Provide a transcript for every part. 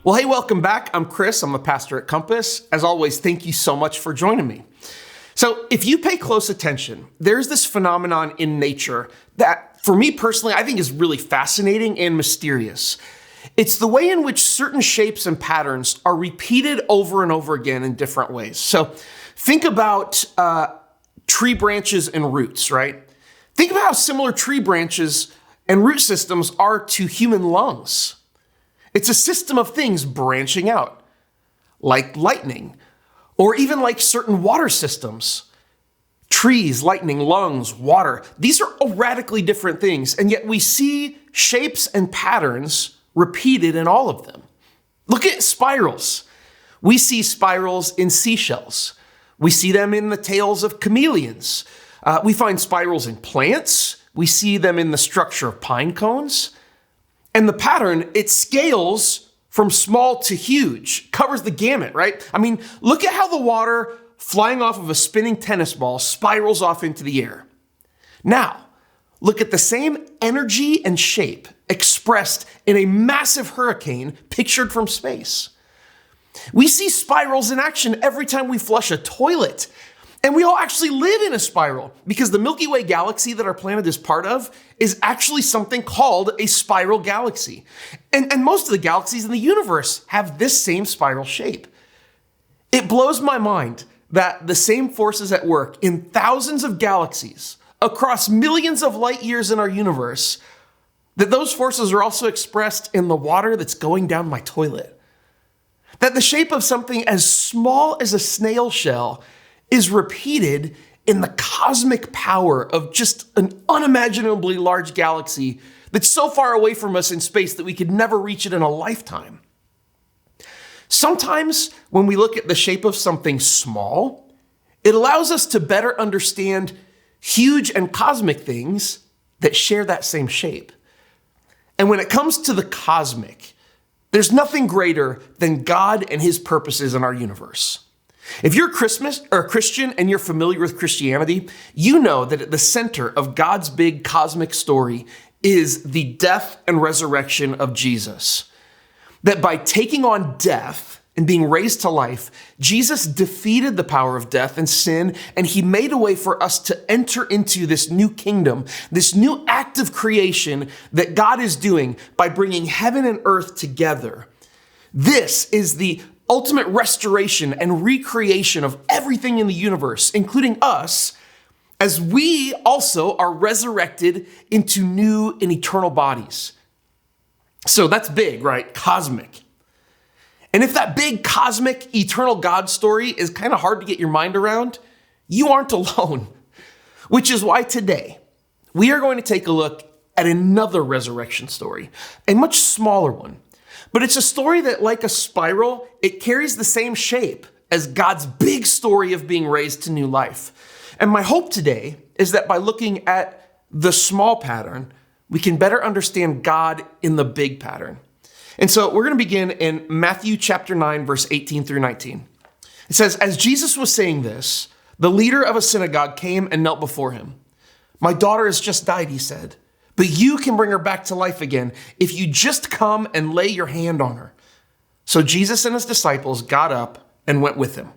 Well, hey, welcome back. I'm Chris. I'm a pastor at Compass. As always, thank you so much for joining me. So if you pay close attention, there's this phenomenon in nature that, for me personally, I think is really fascinating and mysterious. It's the way in which certain shapes and patterns are repeated over and over again in different ways. So think about tree branches and roots, right? Think about how similar tree branches and root systems are to human lungs. It's a system of things branching out, like lightning, or even like certain water systems. Trees, lightning, lungs, water. These are all radically different things, and yet we see shapes and patterns repeated in all of them. Look at spirals. We see spirals in seashells. We see them in the tails of chameleons. We find spirals in plants. We see them in the structure of pine cones. And the pattern, it scales from small to huge, covers the gamut, right? I mean, look at how the water flying off of a spinning tennis ball spirals off into the air. Now, look at the same energy and shape expressed in a massive hurricane pictured from space. We see spirals in action every time we flush a toilet. And we all actually live in a spiral because the Milky Way galaxy that our planet is part of is actually something called a spiral galaxy. And most of the galaxies in the universe have this same spiral shape. It blows my mind that the same forces at work in thousands of galaxies across millions of light years in our universe, that those forces are also expressed in the water that's going down my toilet. That the shape of something as small as a snail shell is repeated in the cosmic power of just an unimaginably large galaxy that's so far away from us in space that we could never reach it in a lifetime. Sometimes when we look at the shape of something small, it allows us to better understand huge and cosmic things that share that same shape. And when it comes to the cosmic, there's nothing greater than God and his purposes in our universe. If you're a Christian and you're familiar with Christianity, you know that at the center of God's big cosmic story is the death and resurrection of Jesus. That by taking on death and being raised to life, Jesus defeated the power of death and sin, and he made a way for us to enter into this new kingdom, this new act of creation that God is doing by bringing heaven and earth together. This is the ultimate restoration and recreation of everything in the universe, including us, as we also are resurrected into new and eternal bodies. So that's big, right? Cosmic. And if that big cosmic eternal God story is kind of hard to get your mind around, you aren't alone. Which is why today we are going to take a look at another resurrection story, a much smaller one. But it's a story that, like a spiral, it carries the same shape as God's big story of being raised to new life. And my hope today is that by looking at the small pattern, we can better understand God in the big pattern. And so we're going to begin in Matthew chapter 9, verse 18 through 19. It says, "As Jesus was saying this, the leader of a synagogue came and knelt before him. 'My daughter has just died,' he said. 'But you can bring her back to life again if you just come and lay your hand on her.' So Jesus and his disciples got up and went with him."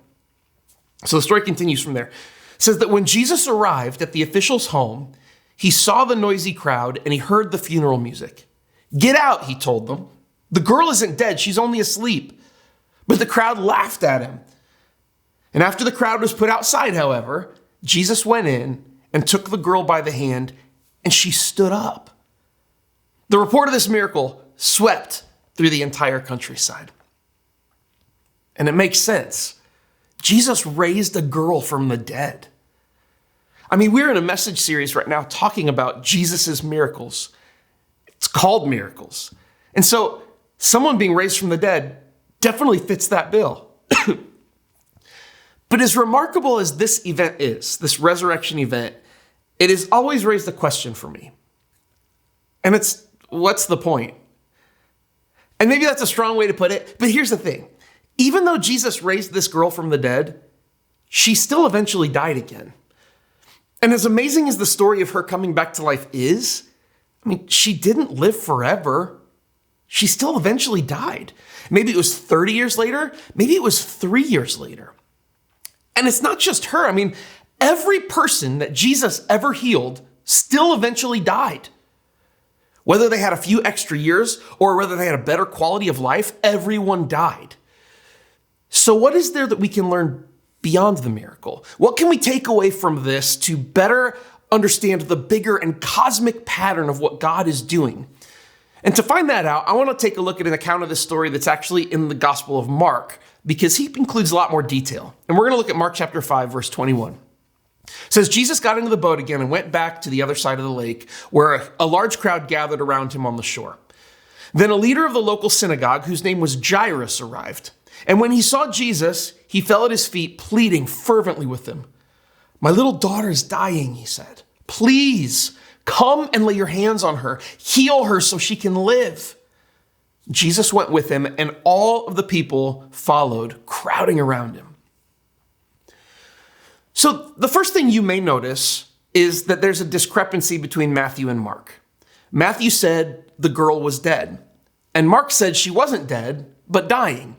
So the story continues from there. It says that when Jesus arrived at the official's home, he saw the noisy crowd and he heard the funeral music. "Get out," he told them. "The girl isn't dead, she's only asleep." But the crowd laughed at him. And after the crowd was put outside, however, Jesus went in and took the girl by the hand, and she stood up. The report of this miracle swept through the entire countryside. And it makes sense. Jesus raised a girl from the dead. I mean, we're in a message series right now talking about Jesus's miracles. It's called miracles. And so someone being raised from the dead definitely fits that bill. But as remarkable as this event is, this resurrection event, it has always raised a question for me. And it's, what's the point? And maybe that's a strong way to put it, but here's the thing. Even though Jesus raised this girl from the dead, she still eventually died again. And as amazing as the story of her coming back to life is, I mean, she didn't live forever. she still eventually died. Maybe it was 30 years later. Maybe it was 3 years later. And it's not just her. I mean, every person that Jesus ever healed still eventually died. Whether they had a few extra years or whether they had a better quality of life, everyone died. So what is there that we can learn beyond the miracle? What can we take away from this to better understand the bigger and cosmic pattern of what God is doing? And to find that out, I want to take a look at an account of this story that's actually in the Gospel of Mark, because he includes a lot more detail. And we're going to look at Mark chapter 5, verse 21. It says, Jesus got into the boat again and went back to the other side of the lake, where a large crowd gathered around him on the shore. Then a leader of the local synagogue, whose name was Jairus, arrived. And when he saw Jesus, he fell at his feet, pleading fervently with him. "My little daughter is dying," he said. "Please come and lay your hands on her. Heal her so she can live." Jesus went with him, and all of the people followed, crowding around him. So the first thing you may notice is that there's a discrepancy between Matthew and Mark. Matthew said the girl was dead, and Mark said she wasn't dead, but dying.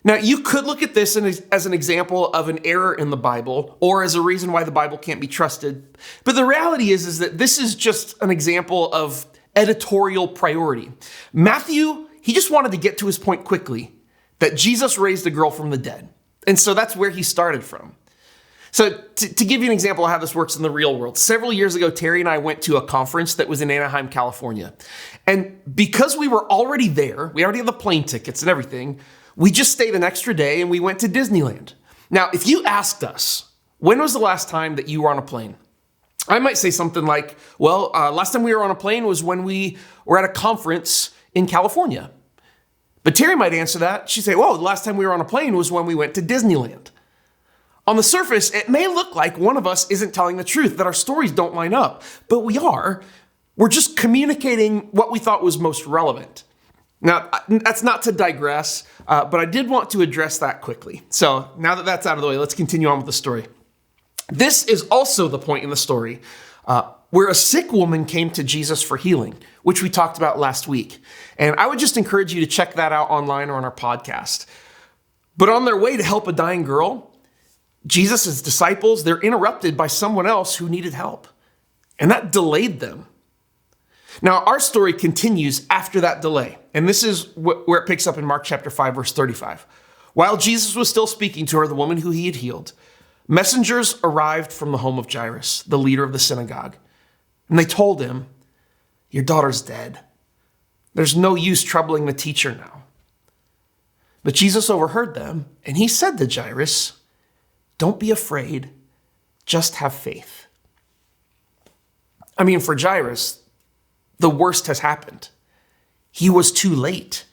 Now, you could look at this as an example of an error in the Bible, or as a reason why the Bible can't be trusted. But the reality is that this is just an example of editorial priority. Matthew, he just wanted to get to his point quickly, that Jesus raised a girl from the dead. And so that's where he started from. So to give you an example of how this works in the real world, several years ago, Terry and I went to a conference that was in Anaheim, California. And because we were already there, we already had the plane tickets and everything, we just stayed an extra day and we went to Disneyland. Now, if you asked us, when was the last time that you were on a plane? I might say something like, well, last time we were on a plane was when we were at a conference in California. But Terry might answer that. She'd say, well, the last time we were on a plane was when we went to Disneyland. On the surface, it may look like one of us isn't telling the truth, that our stories don't line up, but we are. We're just communicating what we thought was most relevant. Now, that's not to digress, but I did want to address that quickly. So now that that's out of the way, let's continue on with the story. This is also the point in the story where a sick woman came to Jesus for healing, which we talked about last week. And I would just encourage you to check that out online or on our podcast. But on their way to help a dying girl, Jesus' disciples, they're interrupted by someone else who needed help. And that delayed them. Now, our story continues after that delay. And this is where it picks up in Mark chapter 5, verse 35. While Jesus was still speaking to her, the woman who he had healed, messengers arrived from the home of Jairus, the leader of the synagogue. And they told him, "Your daughter's dead. There's no use troubling the teacher now." But Jesus overheard them, and he said to Jairus, "Don't be afraid, just have faith." I mean, for Jairus, the worst has happened. He was too late.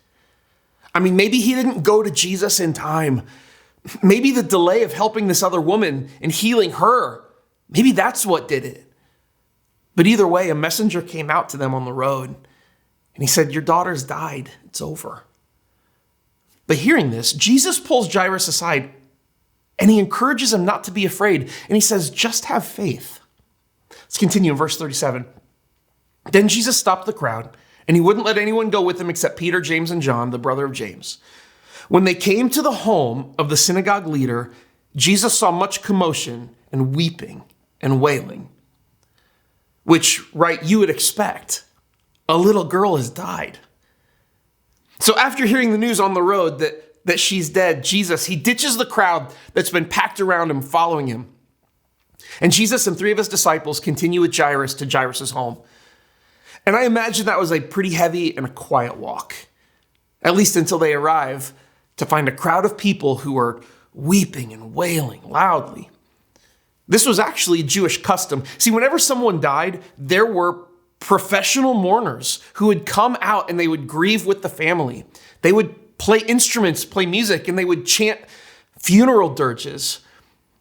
I mean, maybe he didn't go to Jesus in time. Maybe the delay of helping this other woman and healing her, maybe that's what did it. But either way, a messenger came out to them on the road, and he said, "Your daughter's died. It's over." But hearing this, Jesus pulls Jairus aside, and he encourages him not to be afraid. And he says, "Just have faith." Let's continue in verse 37. Then Jesus stopped the crowd, and he wouldn't let anyone go with him except Peter, James, and John, the brother of James. When they came to the home of the synagogue leader, Jesus saw much commotion and weeping and wailing, which, right, you would expect. A little girl has died. So after hearing the news on the road that she's dead, Jesus, he ditches the crowd that's been packed around him, following him. And Jesus and 3 of his disciples continue with Jairus to Jairus' home. And I imagine that was a pretty heavy and a quiet walk, at least until they arrive to find a crowd of people who are weeping and wailing loudly. This was actually a Jewish custom. See, whenever someone died, there were professional mourners who would come out and they would grieve with the family. They would play instruments, play music, and they would chant funeral dirges.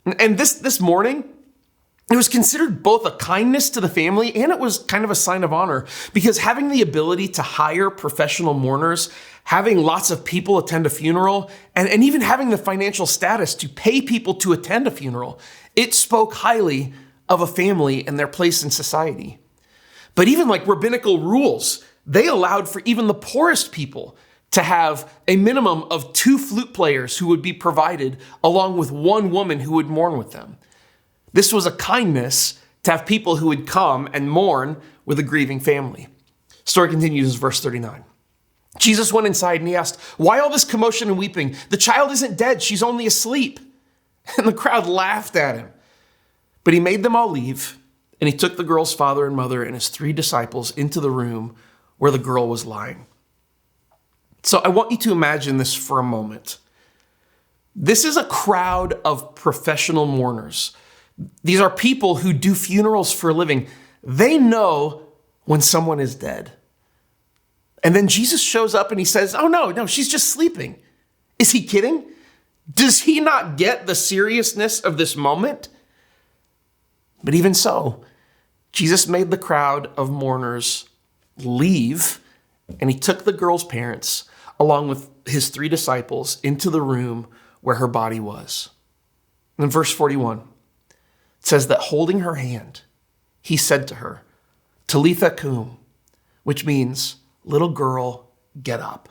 And this morning, it was considered both a kindness to the family and it was kind of a sign of honor, because having the ability to hire professional mourners, having lots of people attend a funeral, and even having the financial status to pay people to attend a funeral, it spoke highly of a family and their place in society. But even like rabbinical rules they allowed for even the poorest people to have a minimum of 2 flute players who would be provided, along with 1 woman who would mourn with them. This was a kindness to have people who would come and mourn with a grieving family. Story continues in verse 39. Jesus went inside and he asked, "Why all this commotion and weeping? The child isn't dead, she's only asleep." And the crowd laughed at him. But he made them all leave, and he took the girl's father and mother and his 3 disciples into the room where the girl was lying. So I want you to imagine this for a moment. This is a crowd of professional mourners. These are people who do funerals for a living. They know when someone is dead. And then Jesus shows up and he says, "Oh, no, she's just sleeping." Is he kidding? Does he not get the seriousness of this moment? But even so, Jesus made the crowd of mourners leave, and he took the girl's parents, along with his 3 disciples, into the room where her body was. And in verse 41, it says that holding her hand, he said to her, "Talitha cum," which means, "Little girl, get up."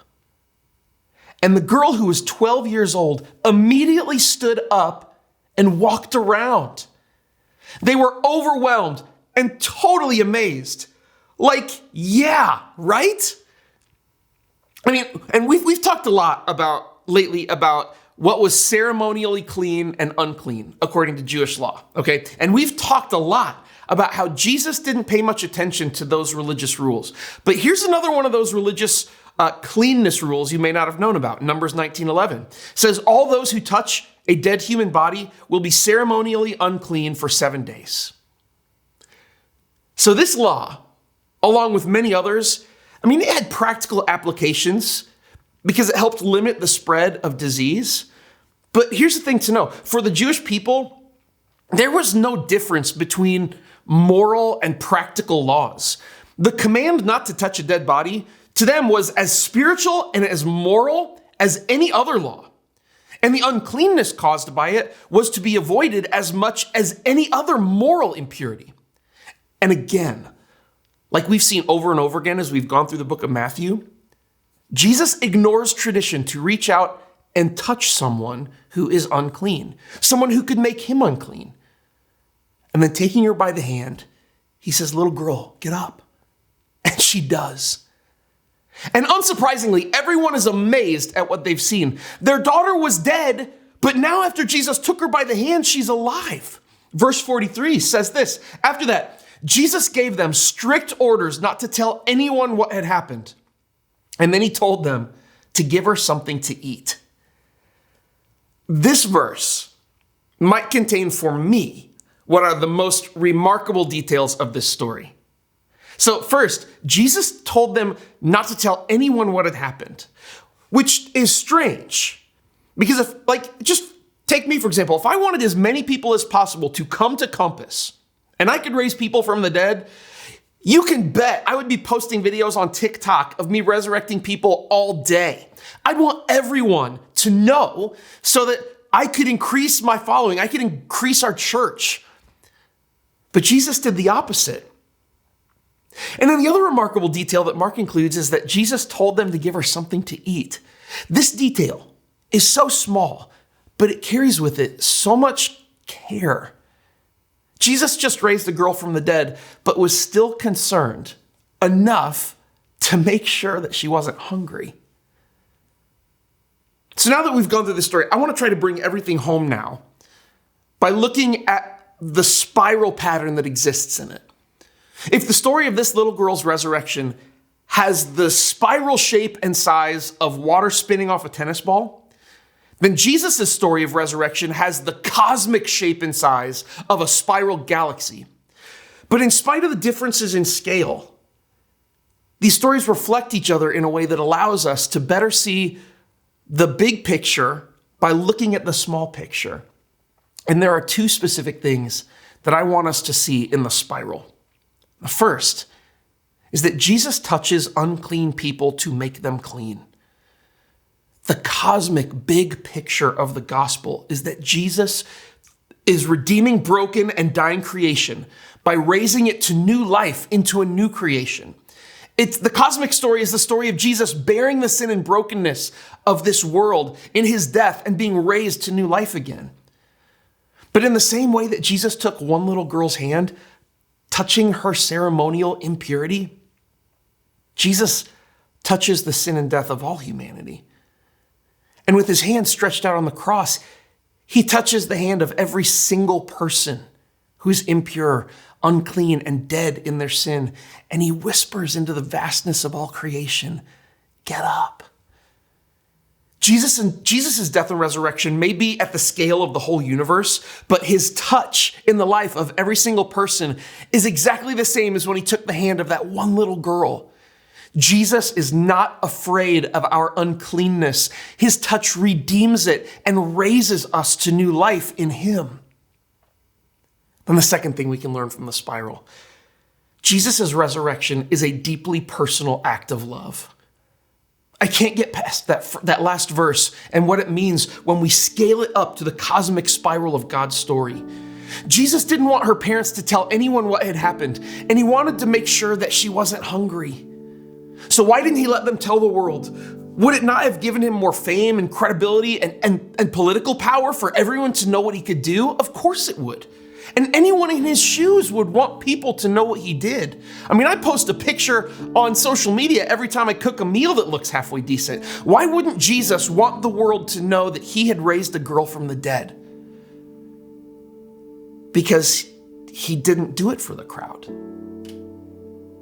And the girl, who was 12 years old, immediately stood up and walked around. They were overwhelmed and totally amazed. Like, yeah, right? I mean, and we've talked a lot lately about what was ceremonially clean and unclean according to Jewish law, okay? And we've talked a lot about how Jesus didn't pay much attention to those religious rules. But here's another one of those religious cleanness rules you may not have known about. Numbers 19:11 says, "All those who touch a dead human body will be ceremonially unclean for 7 days." So this law, along with many others, it had practical applications because it helped limit the spread of disease. But here's the thing to know. For the Jewish people, there was no difference between moral and practical laws. The command not to touch a dead body to them was as spiritual and as moral as any other law. And the uncleanness caused by it was to be avoided as much as any other moral impurity. And again, like we've seen over and over again as we've gone through the book of Matthew, Jesus ignores tradition to reach out and touch someone who is unclean, someone who could make him unclean. And then taking her by the hand, he says, "Little girl, get up." And she does. And unsurprisingly, everyone is amazed at what they've seen. Their daughter was dead, but now after Jesus took her by the hand, she's alive. Verse 43 says this, "After that, Jesus gave them strict orders not to tell anyone what had happened. And then he told them to give her something to eat." This verse might contain for me what are the most remarkable details of this story. So first, Jesus told them not to tell anyone what had happened, which is strange. Because just take me, for example, if I wanted as many people as possible to come to Compass, and I could raise people from the dead, you can bet I would be posting videos on TikTok of me resurrecting people all day. I'd want everyone to know so that I could increase my following. I could increase our church. But Jesus did the opposite. And then the other remarkable detail that Mark includes is that Jesus told them to give her something to eat. This detail is so small, but it carries with it so much care. Jesus just raised a girl from the dead, but was still concerned enough to make sure that she wasn't hungry. So now that we've gone through this story, I want to try to bring everything home now by looking at the spiral pattern that exists in it. If the story of this little girl's resurrection has the spiral shape and size of water spinning off a tennis ball, then Jesus' story of resurrection has the cosmic shape and size of a spiral galaxy. But in spite of the differences in scale, these stories reflect each other in a way that allows us to better see the big picture by looking at the small picture. And there are two specific things that I want us to see in the spiral. The first is that Jesus touches unclean people to make them clean. The cosmic big picture of the gospel is that Jesus is redeeming broken and dying creation by raising it to new life into a new creation. It's the cosmic story is the story of Jesus bearing the sin and brokenness of this world in his death and being raised to new life again. But in the same way that Jesus took one little girl's hand, touching her ceremonial impurity, Jesus touches the sin and death of all humanity. And with his hand stretched out on the cross, he touches the hand of every single person who's impure, unclean, and dead in their sin. And he whispers into the vastness of all creation, get up. Jesus' death and resurrection may be at the scale of the whole universe, but his touch in the life of every single person is exactly the same as when he took the hand of that one little girl. Jesus is not afraid of our uncleanness. His touch redeems it and raises us to new life in him. Then the second thing we can learn from the spiral, Jesus' resurrection is a deeply personal act of love. I can't get past that last verse and what it means when we scale it up to the cosmic spiral of God's story. Jesus didn't want her parents to tell anyone what had happened, and he wanted to make sure that she wasn't hungry. So why didn't he let them tell the world? Would it not have given him more fame and credibility and political power for everyone to know what he could do? Of course it would. And anyone in his shoes would want people to know what he did. I mean, I post a picture on social media every time I cook a meal that looks halfway decent. Why wouldn't Jesus want the world to know that he had raised a girl from the dead? Because he didn't do it for the crowd.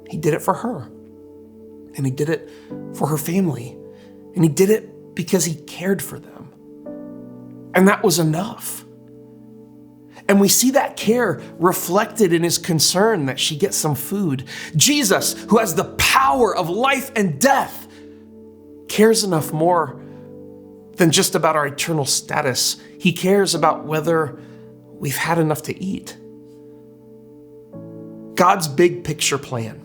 He did it for her. And he did it for her family. And he did it because he cared for them. And that was enough. And we see that care reflected in his concern that she gets some food. Jesus, who has the power of life and death, cares enough more than just about our eternal status. He cares about whether we've had enough to eat. God's big picture plan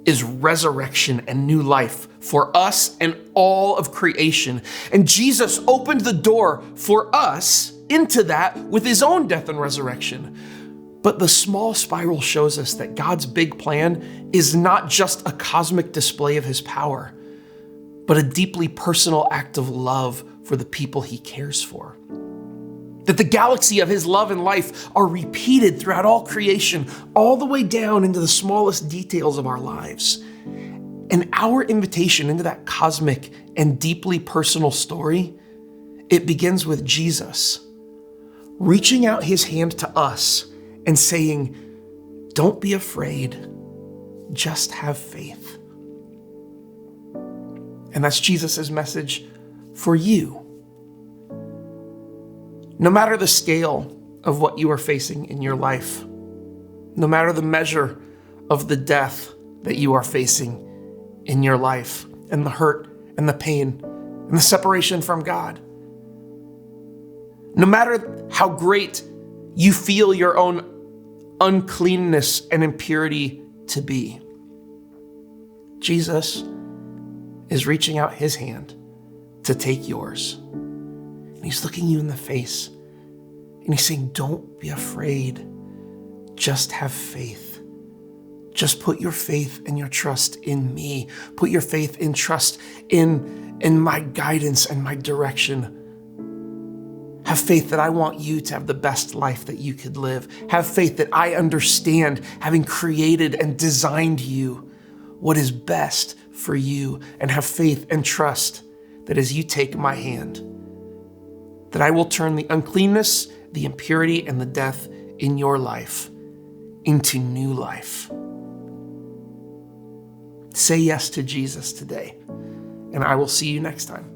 is resurrection and new life for us and all of creation. And Jesus opened the door for us into that with his own death and resurrection. But the small spiral shows us that God's big plan is not just a cosmic display of his power, but a deeply personal act of love for the people he cares for. That the galaxy of his love and life are repeated throughout all creation, all the way down into the smallest details of our lives. And our invitation into that cosmic and deeply personal story, it begins with Jesus reaching out his hand to us and saying, don't be afraid, just have faith. And that's Jesus' message for you. No matter the scale of what you are facing in your life, no matter the measure of the death that you are facing in your life, and the hurt and the pain and the separation from God, no matter how great you feel your own uncleanness and impurity to be, Jesus is reaching out his hand to take yours. And he's looking you in the face and he's saying, don't be afraid. Just have faith. Just put your faith and your trust in me. Put your faith and trust in my guidance and my direction. Have faith that I want you to have the best life that you could live. Have faith that I understand, having created and designed you, what is best for you. And have faith and trust that as you take my hand, that I will turn the uncleanness, the impurity, and the death in your life into new life. Say yes to Jesus today, and I will see you next time.